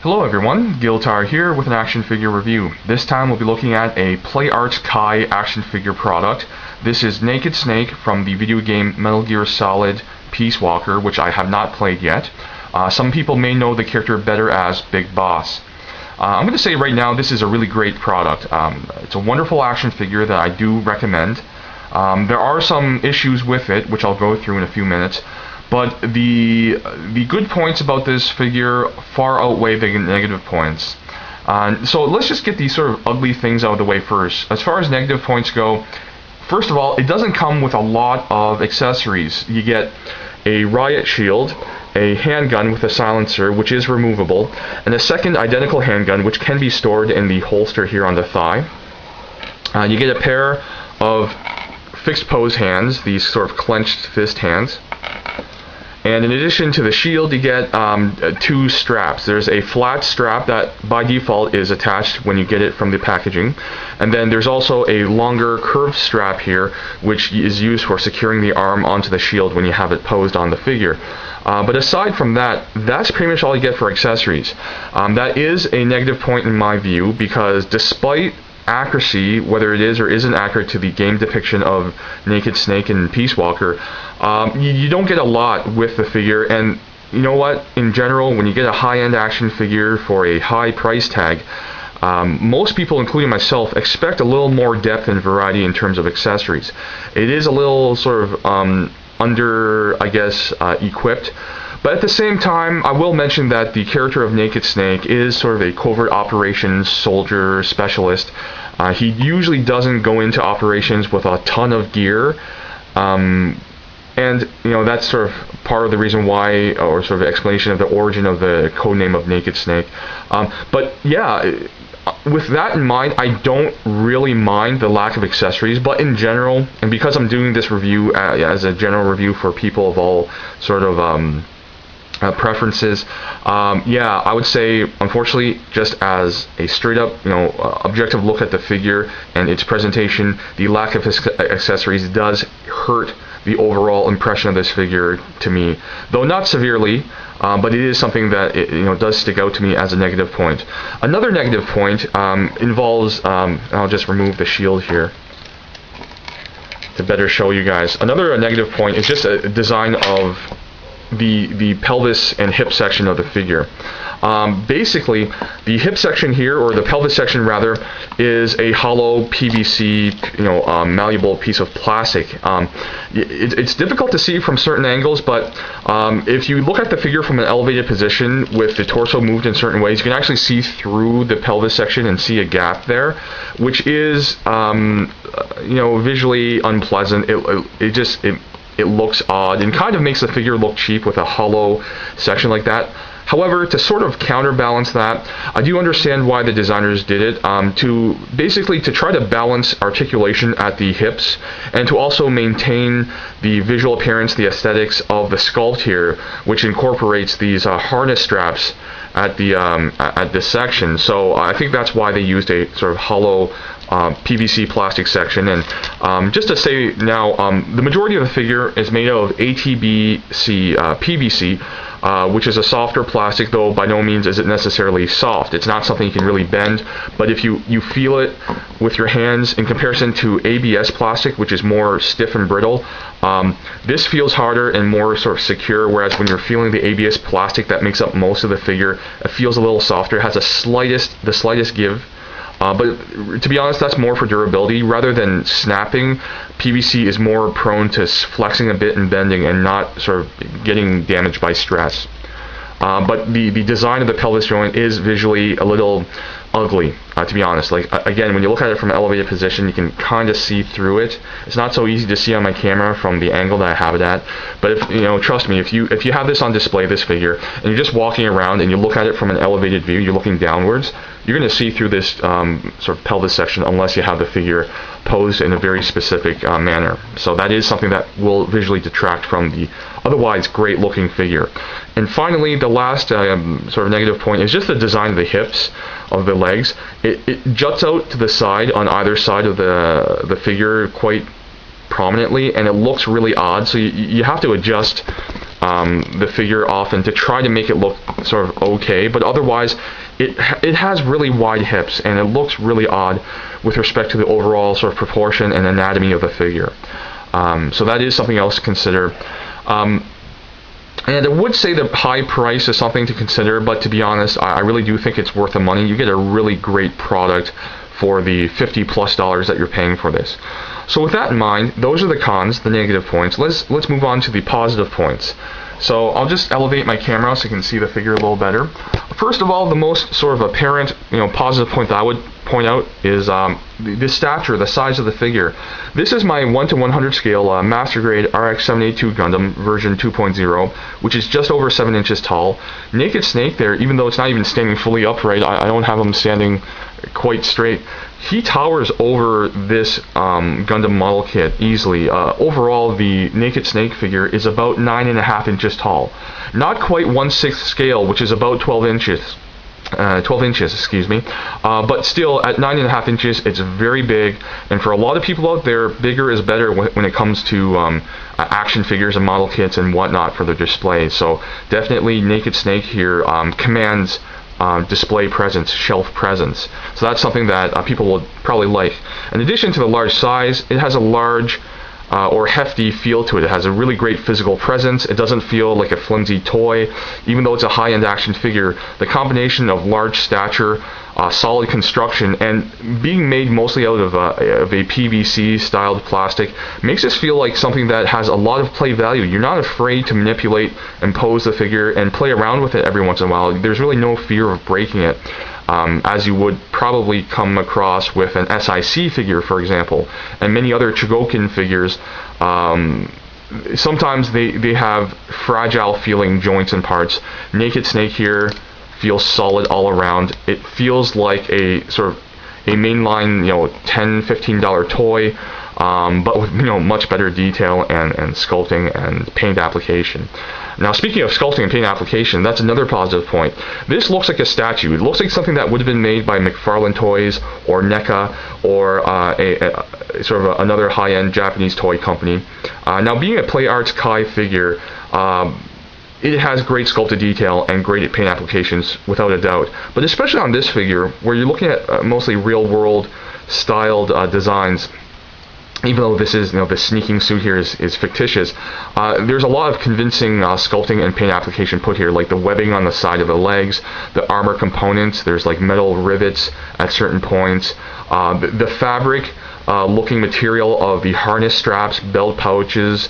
Hello everyone, Giltar here with an action figure review. This time we'll be looking at a Play Arts Kai action figure product. This is Naked Snake from the video game Metal Gear Solid Peace Walker, which I have not played yet. Some people may know the character better as Big Boss. I'm going to say right now this is a really great product. It's a wonderful action figure that I do recommend. There are some issues with it, which I'll go through in a few minutes. But the good points about this figure far outweigh the negative points. So let's just get these sort of ugly things out of the way first. As far as negative points go, first of all, it doesn't come with a lot of accessories. You get a riot shield, a handgun with a silencer, which is removable, and a second identical handgun, which can be stored in the holster here on the thigh. You get a pair of fixed pose hands, these sort of clenched fist hands. And in addition to the shield, you get two straps. There's a flat strap that by default is attached when you get it from the packaging. And then there's also a longer curved strap here, which is used for securing the arm onto the shield when you have it posed on the figure. But aside from that, that's pretty much all you get for accessories. That is a negative point in my view, because despite accuracy, whether it is or isn't accurate to the game depiction of Naked Snake and Peace Walker, you don't get a lot with the figure. And you know what, in general, when you get a high-end action figure for a high price tag, most people, including myself, expect a little more depth and variety in terms of accessories. It is a little sort of under, I guess, equipped. But at the same time, I will mention that the character of Naked Snake is sort of a covert operations soldier specialist. He usually doesn't go into operations with a ton of gear. And you know, that's sort of part of the reason why, or sort of explanation of the origin of the codename of Naked Snake. But yeah, with that in mind, I don't really mind the lack of accessories, but in general, and because I'm doing this review as a general review for people of all sort of preferences, yeah, I would say, unfortunately, just as a straight up, objective look at the figure and its presentation, the lack of accessories does hurt the overall impression of this figure to me, though not severely, but it is something that does stick out to me as a negative point. Another negative point involves, I'll just remove the shield here to better show you guys. Another negative point is just a design of the pelvis and hip section of the figure. Basically, the hip section here, or the pelvis section rather, is a hollow PVC, malleable piece of plastic. It's difficult to see from certain angles, but if you look at the figure from an elevated position with the torso moved in certain ways, you can actually see through the pelvis section and see a gap there, which is, visually unpleasant. It looks odd and kind of makes the figure look cheap with a hollow section like that. However, to sort of counterbalance that, I do understand why the designers did it, to basically to try to balance articulation at the hips and to also maintain the visual appearance, the aesthetics of the sculpt here, which incorporates these harness straps at this section. So I think that's why they used a sort of hollow PVC plastic section. And just to say now, the majority of the figure is made out of ATBC-PVC, which is a softer plastic, though by no means is it necessarily soft. It's not something you can really bend, but if you feel it with your hands in comparison to ABS plastic, which is more stiff and brittle, this feels harder and more sort of secure, whereas when you're feeling the ABS plastic that makes up most of the figure, it feels a little softer. It has the slightest give. But to be honest, that's more for durability. Rather than snapping, PVC is more prone to flexing a bit and bending and not sort of getting damaged by stress. But the design of the pelvis joint is visually a little ugly, to be honest. Like, again, when you look at it from an elevated position, you can kind of see through it. It's not so easy to see on my camera from the angle that I have it at. But trust me, if you have this on display, this figure, and you're just walking around and you look at it from an elevated view, you're looking downwards, you're going to see through this sort of pelvis section unless you have the figure posed in a very specific manner. So that is something that will visually detract from the otherwise great looking figure. And finally, the last sort of negative point is just the design of the hips, of the legs. It juts out to the side on either side of the figure quite prominently, and it looks really odd, so you have to adjust the figure often to try to make it look sort of okay, but otherwise it has really wide hips and it looks really odd with respect to the overall sort of proportion and anatomy of the figure. So that is something else to consider. And I would say the high price is something to consider, but to be honest, I really do think it's worth the money. You get a really great product for the $50+ that you're paying for this. So with that in mind, those are the cons, the negative points. Let's move on to the positive points. So I'll just elevate my camera so you can see the figure a little better. First of all, the most sort of apparent, positive point that I would point out is the stature, the size of the figure. This is my 1:100 scale master grade RX-782 Gundam version 2.0, which is just over 7 inches tall. Naked Snake there, even though it's not even standing fully upright, I don't have him standing quite straight. He towers over this Gundam model kit easily. Overall, the Naked Snake figure is about 9.5 inches tall. Not quite 1/6 scale, which is about 12 inches. 12 inches, excuse me, but still at 9.5 inches, it's very big, and for a lot of people out there, bigger is better when it comes to action figures and model kits and whatnot for their display. So definitely Naked Snake here commands display presence, shelf presence. So that's something that people will probably like. In addition to the large size, it has a large or hefty feel to it. It has a really great physical presence. It doesn't feel like a flimsy toy. Even though it's a high-end action figure, the combination of large stature, solid construction, and being made mostly out of a PVC styled plastic makes this feel like something that has a lot of play value. You're not afraid to manipulate and pose the figure and play around with it every once in a while. There's really no fear of breaking it. As you would probably come across with an SIC figure, for example, and many other Chogokin figures. Sometimes they have fragile feeling joints and parts. Naked Snake here feels solid all around. It feels like a sort of a mainline, $10, $15 toy, but with much better detail and sculpting and paint application. Now, speaking of sculpting and paint application, that's another positive point. This looks like a statue. It looks like something that would have been made by McFarlane Toys or NECA or another high-end Japanese toy company. Now, being a Play Arts Kai figure, it has great sculpted detail and great paint applications, without a doubt. But especially on this figure, where you're looking at mostly real-world styled designs, even though this is, the sneaking suit here is fictitious, there's a lot of convincing sculpting and paint application put here, like the webbing on the side of the legs, the armor components, there's like metal rivets at certain points, the fabric looking material of the harness straps, belt pouches,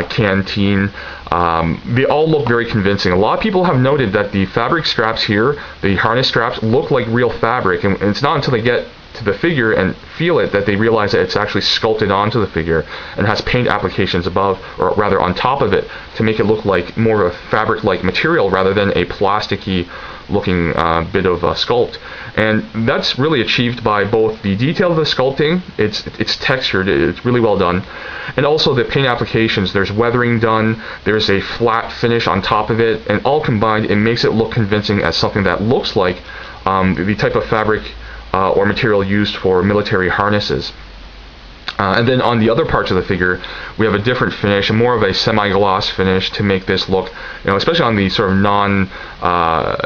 canteen, they all look very convincing. A lot of people have noted that the fabric straps here, the harness straps, look like real fabric, and it's not until they get to the figure and feel it that they realize that it's actually sculpted onto the figure and has paint applications above, or rather on top of it, to make it look like more of a fabric-like material rather than a plasticky looking bit of sculpt. And that's really achieved by both the detail of the sculpting, it's textured, it's really well done, and also the paint applications. There's weathering done, there's a flat finish on top of it, and all combined it makes it look convincing as something that looks like the type of fabric or material used for military harnesses. And then on the other parts of the figure, we have a different finish, more of a semi-gloss finish to make this look, especially on the sort of non-natural,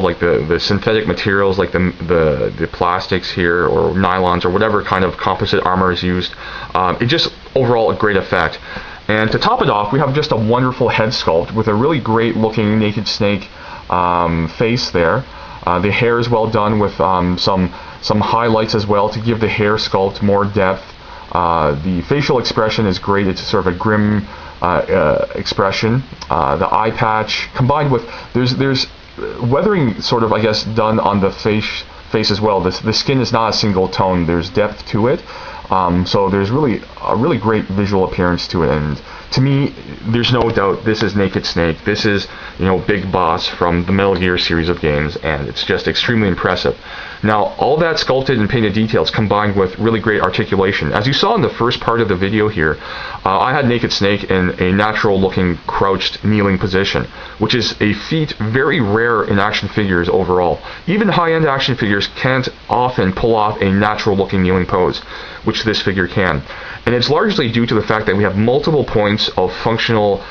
like the synthetic materials, like the plastics here, or nylons, or whatever kind of composite armor is used. It just, overall, a great effect. And to top it off, we have just a wonderful head sculpt with a really great looking Naked Snake face there. The hair is well done with some highlights as well to give the hair sculpt more depth. The facial expression is great. It's sort of a grim expression. The eye patch combined with there's weathering sort of, I guess, done on the face as well. The skin is not a single tone. There's depth to it. So there's really a really great visual appearance to it, and to me, there's no doubt this is Naked Snake. This is, Big Boss from the Metal Gear series of games, and it's just extremely impressive. Now, all that sculpted and painted details combined with really great articulation. As you saw in the first part of the video here, I had Naked Snake in a natural-looking crouched, kneeling position, which is a feat very rare in action figures overall. Even high-end action figures can't often pull off a natural-looking kneeling pose, which this figure can. And it's largely due to the fact that we have multiple points of functional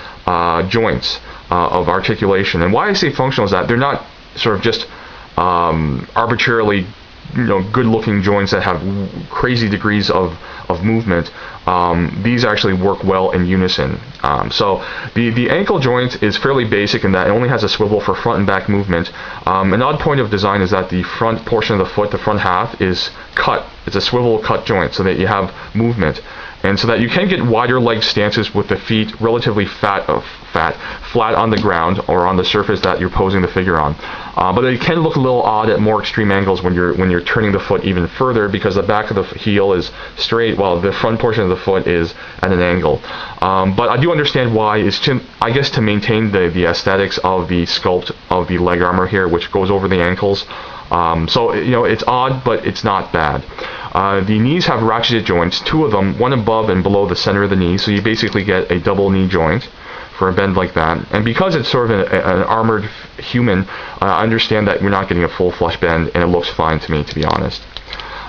joints of articulation. And why I say functional is that they're not sort of just arbitrarily good-looking joints that have crazy degrees of movement. These actually work well in unison. So the ankle joint is fairly basic in that it only has a swivel for front and back movement. An odd point of design is that the front portion of the foot, the front half, is cut. It's a swivel cut joint so that you have movement. And so that you can get wider leg stances with the feet relatively flat on the ground or on the surface that you're posing the figure on. But it can look a little odd at more extreme angles when you're turning the foot even further, because the back of the heel is straight while the front portion of the foot is at an angle. But I do understand why. It's to maintain the aesthetics of the sculpt of the leg armor here, which goes over the ankles. So it's odd, but it's not bad. The knees have ratcheted joints, two of them, one above and below the center of the knee, so you basically get a double knee joint for a bend like that. And because it's sort of an armored human, I understand that you're not getting a full flush bend, and it looks fine to me, to be honest.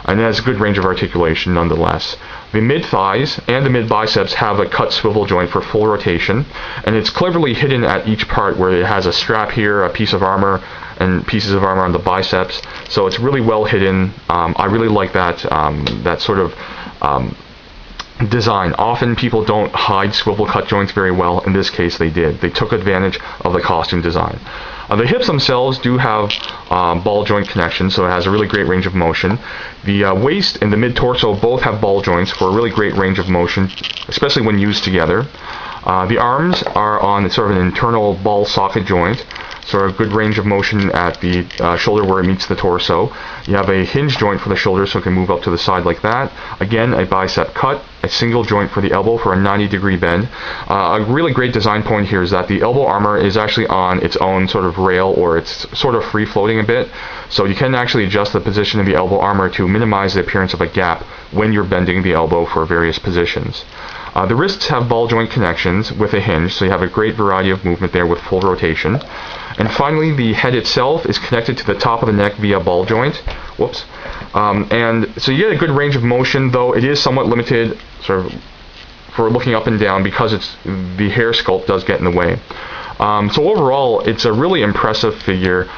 And it has a good range of articulation nonetheless. The mid-thighs and the mid-biceps have a cut swivel joint for full rotation, and it's cleverly hidden at each part where it has a strap here, a piece of armor, and pieces of armor on the biceps. So it's really well hidden. I really like that sort of design. Often people don't hide swivel cut joints very well. In this case they did. They took advantage of the costume design. The hips themselves do have ball joint connections, so it has a really great range of motion. The waist and the mid-torso both have ball joints for a really great range of motion, especially when used together. The arms are on sort of an internal ball socket joint, sort of good range of motion at the shoulder where it meets the torso. You have a hinge joint for the shoulder, so it can move up to the side like that. Again, a bicep cut, a single joint for the elbow for a 90-degree bend. A really great design point here is that the elbow armor is actually on its own sort of rail, or it's sort of free-floating a bit. So you can actually adjust the position of the elbow armor to minimize the appearance of a gap when you're bending the elbow for various positions. The wrists have ball joint connections with a hinge, so you have a great variety of movement there with full rotation. And finally, the head itself is connected to the top of the neck via ball joint. Whoops. And so you get a good range of motion, though it is somewhat limited sort of for looking up and down because the hair sculpt does get in the way. So overall, it's a really impressive figure.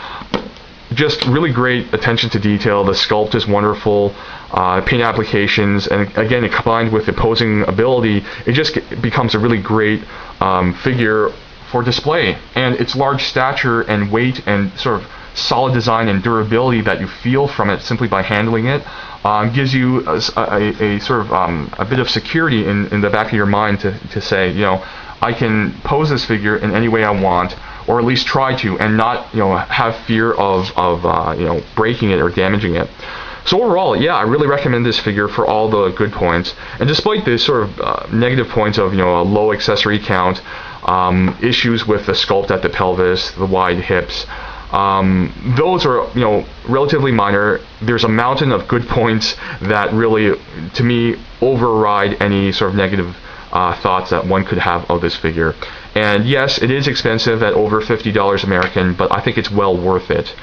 Just really great attention to detail. The sculpt is wonderful. Paint applications, and again, it combined with the posing ability, it just becomes a really great figure for display. And its large stature and weight and sort of solid design and durability that you feel from it simply by handling it gives you a sort of a bit of security in the back of your mind to say, I can pose this figure in any way I want, or at least try to, and not have fear of breaking it or damaging it. So overall, yeah, I really recommend this figure for all the good points. And despite the sort of negative points of a low accessory count, issues with the sculpt at the pelvis, the wide hips, those are relatively minor. There's a mountain of good points that really, to me, override any sort of negative thoughts that one could have of this figure. And yes, it is expensive at over $50 American, but I think it's well worth it.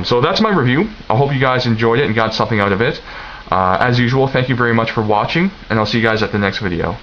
So that's my review. I hope you guys enjoyed it and got something out of it. As usual, thank you very much for watching, and I'll see you guys at the next video.